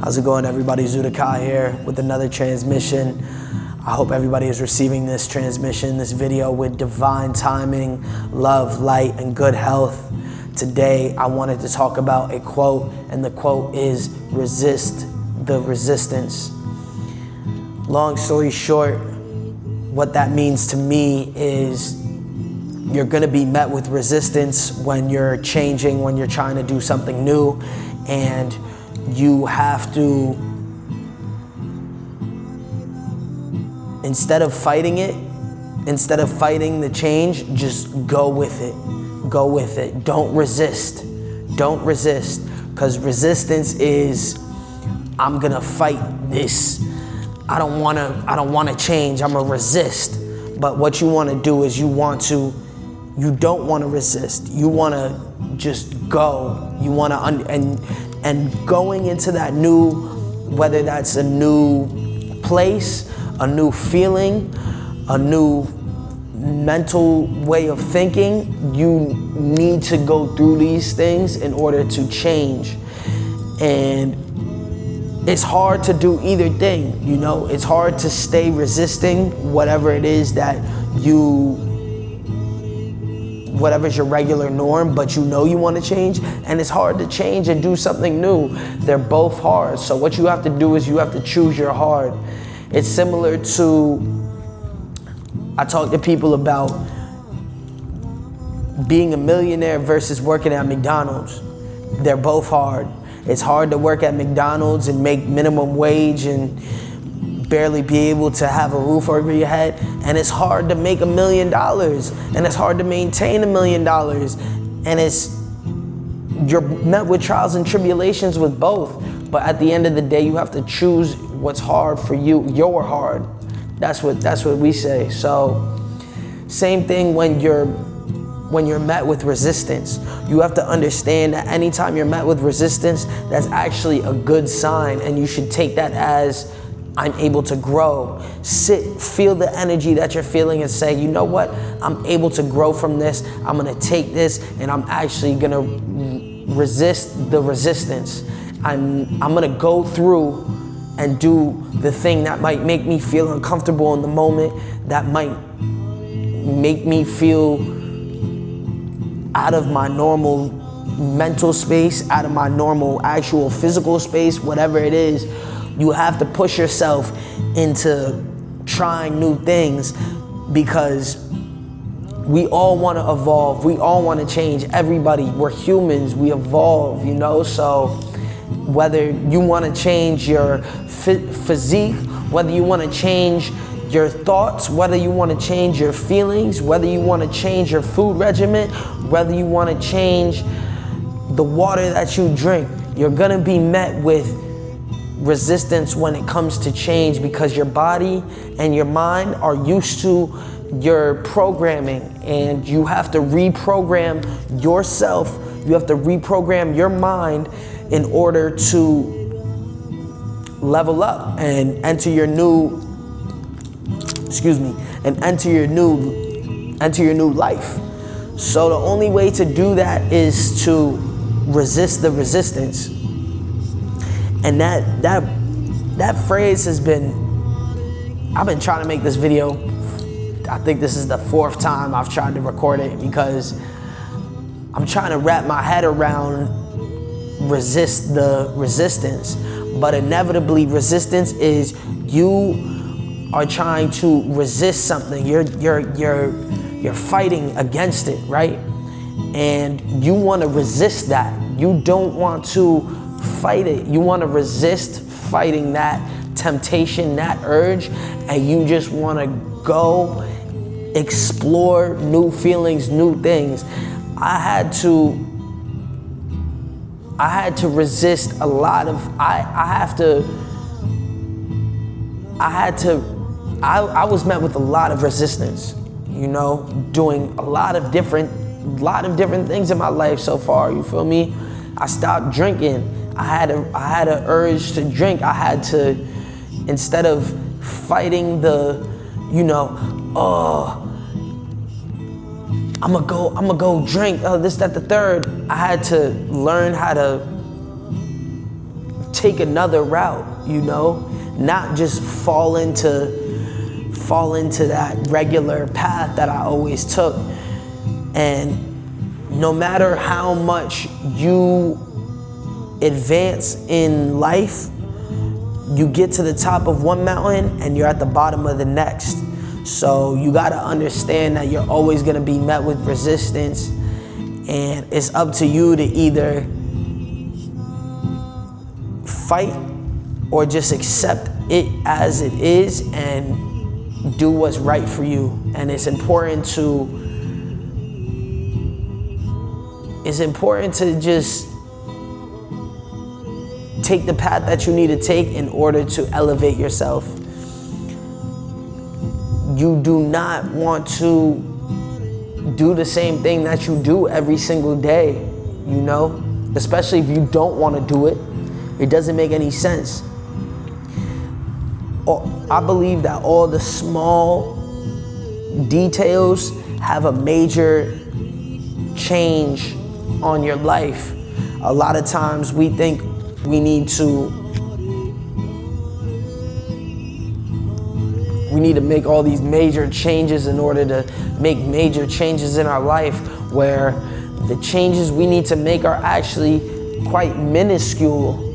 How's it going, everybody? Zudakai here with another transmission. I hope everybody is receiving this transmission, this video with divine timing, love, light, and good health. Today, I wanted to talk about a quote, and the quote is, resist the resistance. Long story short, what that means to me is you're gonna be met with resistance when you're changing, when you're trying to do something new, and you have to, instead of fighting it, instead of fighting the change, just go with it. Go with it. Don't resist. Don't resist. Because resistance is, I'm gonna fight this. I don't wanna change. I'm gonna resist. But what you wanna do is you don't wanna resist. You wanna just go. You wanna, and going into that new, whether that's a new place, a new feeling, a new mental way of thinking, you need to go through these things in order to change. And it's hard to do either thing, you know? It's hard to stay resisting whatever it is that whatever's your regular norm, but you know you want to change, and it's hard to change and do something new. They're both hard. So what you have to do is you have to choose your hard. It's similar to, I talk to people about being a millionaire versus working at McDonald's. They're both hard. It's hard to work at McDonald's and make minimum wage and barely be able to have a roof over your head. And it's hard to make $1 million. And it's hard to maintain $1 million. And you're met with trials and tribulations with both. But at the end of the day, you have to choose what's hard for you, your hard. That's what we say. So same thing when you're met with resistance. You have to understand that anytime you're met with resistance, that's actually a good sign, and you should take that as, I'm able to grow. Sit, feel the energy that you're feeling and say, you know what? I'm able to grow from this. I'm gonna take this and I'm actually gonna resist the resistance. I'm gonna go through and do the thing that might make me feel uncomfortable in the moment, that might make me feel out of my normal mental space, out of my normal actual physical space, whatever it is. You have to push yourself into trying new things, because we all want to evolve. We all want to change. Everybody, we're humans, we evolve, you know? So whether you want to change your physique, whether you want to change your thoughts, whether you want to change your feelings, whether you want to change your food regimen, whether you want to change the water that you drink, you're going to be met with resistance when it comes to change, because your body and your mind are used to your programming, and you have to reprogram yourself. You have to reprogram your mind in order to level up and enter your new, enter your new life. So the only way to do that is to resist the resistance. And that phrase has been, I've been trying to make this video. I think this is the 4th time I've tried to record it, because I'm trying to wrap my head around resist the resistance. But inevitably, resistance is you are trying to resist something. You're fighting against it, right? And you want to resist that. You don't want to fight it. You want to resist fighting that temptation, that urge, and you just want to go explore new feelings, new things. I had to resist a lot of, I was met with a lot of resistance, you know, doing a lot of different things in my life so far, you feel me? I stopped drinking. I had an urge to drink. I had to, instead of fighting the, you know, oh, I'm gonna go drink, this, that, the third. I had to learn how to take another route, you know, not just fall into that regular path that I always took. And no matter how much you advance in life, you get to the top of one mountain and you're at the bottom of the next. So you gotta understand that you're always gonna be met with resistance, and it's up to you to either fight or just accept it as it is and do what's right for you. And it's important to just take the path that you need to take in order to elevate yourself. You do not want to do the same thing that you do every single day, you know? Especially if you don't want to do it. It doesn't make any sense. I believe that all the small details have a major change on your life. A lot of times we think we need to make all these major changes in order to make major changes in our life, where the changes we need to make are actually quite minuscule,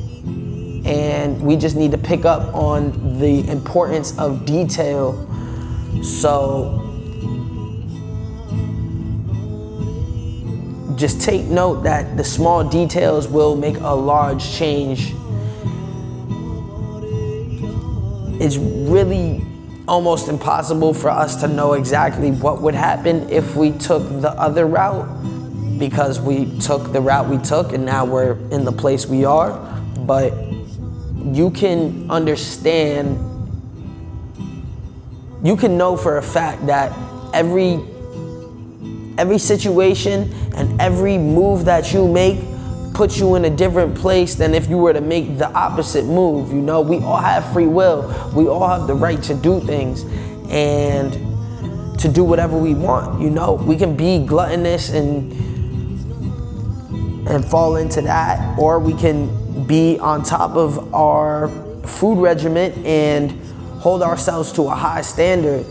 and we just need to pick up on the importance of detail. So just take note that the small details will make a large change. It's really almost impossible for us to know exactly what would happen if we took the other route, because we took the route we took and now we're in the place we are. But you can understand, you can know for a fact that every situation and every move that you make puts you in a different place than if you were to make the opposite move. You know, we all have free will. We all have the right to do things and to do whatever we want. You know, we can be gluttonous and fall into that, or we can be on top of our food regimen and hold ourselves to a high standard.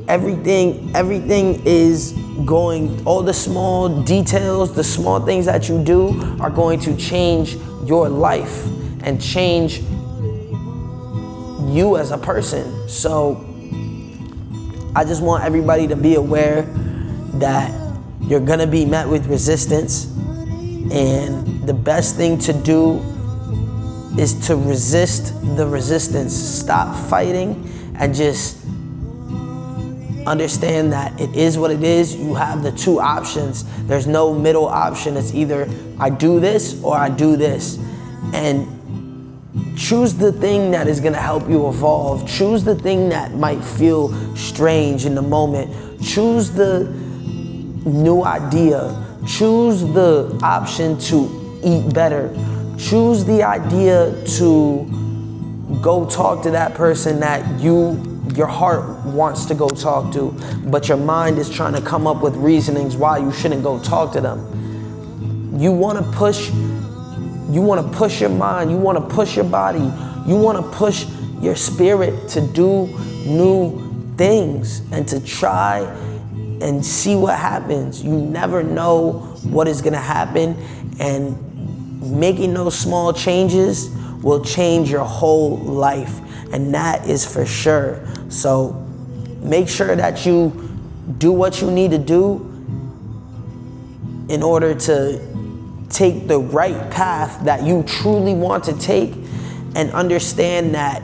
Everything is going, all the small details, the small things that you do are going to change your life and change you as a person. So I just want everybody to be aware that you're gonna be met with resistance, and the best thing to do is to resist the resistance. Stop fighting and just understand that it is what it is. You have the two options. There's no middle option. It's either I do this or I do this. And choose the thing that is gonna help you evolve. Choose the thing that might feel strange in the moment. Choose the new idea. Choose the option to eat better. Choose the idea to go talk to that person that your heart wants to go talk to, but your mind is trying to come up with reasonings why you shouldn't go talk to them. You want to push your mind, you want to push your body, you want to push your spirit to do new things and to try and see what happens. You never know what is going to happen, and making those small changes will change your whole life, and that is for sure. So make sure that you do what you need to do in order to take the right path that you truly want to take, and understand that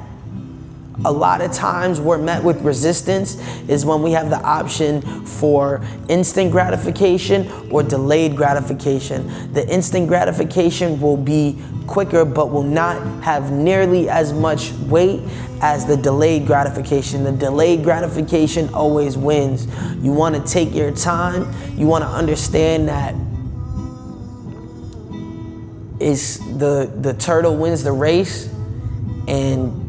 a lot of times we're met with resistance is when we have the option for instant gratification or delayed gratification. The instant gratification will be quicker but will not have nearly as much weight as the delayed gratification. The delayed gratification always wins. You want to take your time. You want to understand that it's the turtle wins the race, and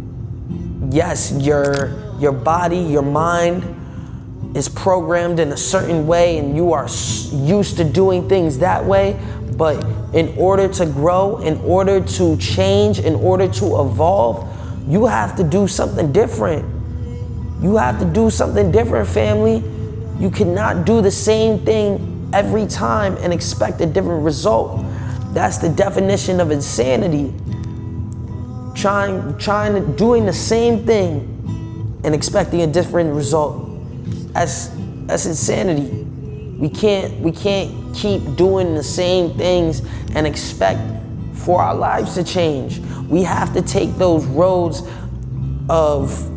yes, your body, your mind is programmed in a certain way and you are used to doing things that way, but in order to grow, in order to change, in order to evolve, you have to do something different. You have to do something different, family. You cannot do the same thing every time and expect a different result. That's the definition of insanity. Doing the same thing and expecting a different result. That's insanity. We can't keep doing the same things and expect for our lives to change. We have to take those roads of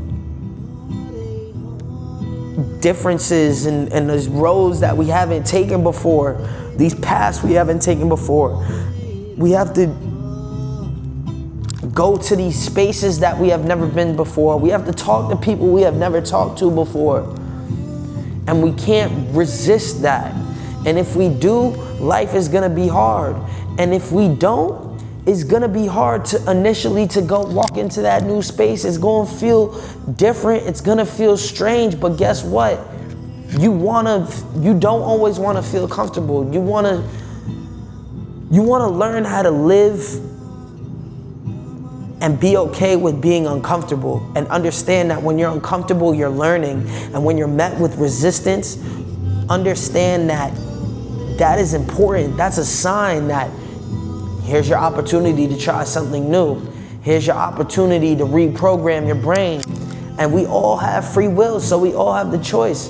differences and those roads that we haven't taken before, these paths we haven't taken before. We have to go to these spaces that we have never been before. We have to talk to people we have never talked to before. And we can't resist that. And if we do, life is gonna be hard. And if we don't, it's gonna be hard to initially to go walk into that new space. It's gonna feel different. It's gonna feel strange, but guess what? You don't always wanna feel comfortable. You wanna learn how to live and be okay with being uncomfortable, and understand that when you're uncomfortable, you're learning. And when you're met with resistance, understand that that is important. That's a sign that here's your opportunity to try something new. Here's your opportunity to reprogram your brain. And we all have free will, so we all have the choice.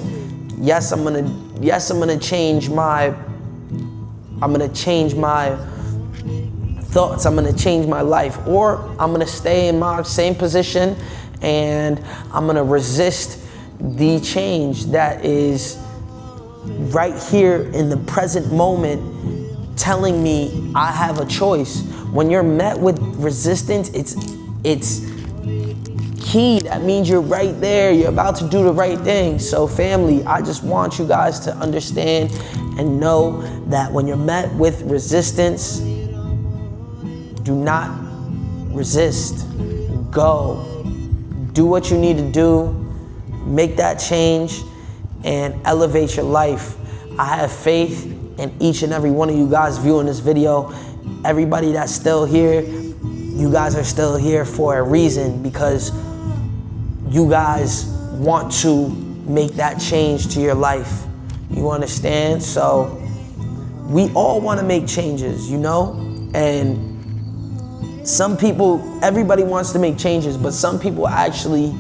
Yes, I'm gonna change my thoughts, I'm gonna change my life, or I'm gonna stay in my same position and I'm gonna resist the change that is right here in the present moment telling me I have a choice. When you're met with resistance, it's key. That means you're right there, you're about to do the right thing. So family, I just want you guys to understand and know that when you're met with resistance, do not resist. Go. Do what you need to do. Make that change and elevate your life. I have faith in each and every one of you guys viewing this video. Everybody that's still here, you guys are still here for a reason, because you guys want to make that change to your life. You understand? So we all want to make changes, you know? And some people, everybody wants to make changes, but some people actually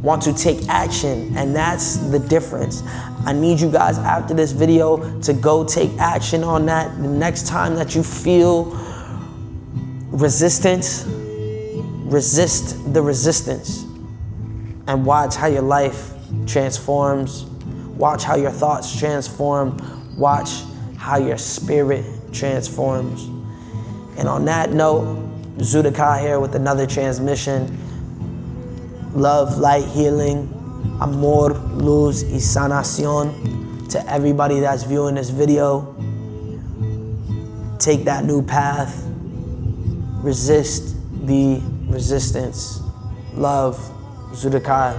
want to take action, and that's the difference. I need you guys after this video to go take action on that. The next time that you feel resistance, resist the resistance and watch how your life transforms. Watch how your thoughts transform. Watch how your spirit transforms. And on that note, Zudakai here with another transmission. Love, light, healing, amor, luz, y sanación to everybody that's viewing this video. Take that new path. Resist the resistance. Love, Zudakai.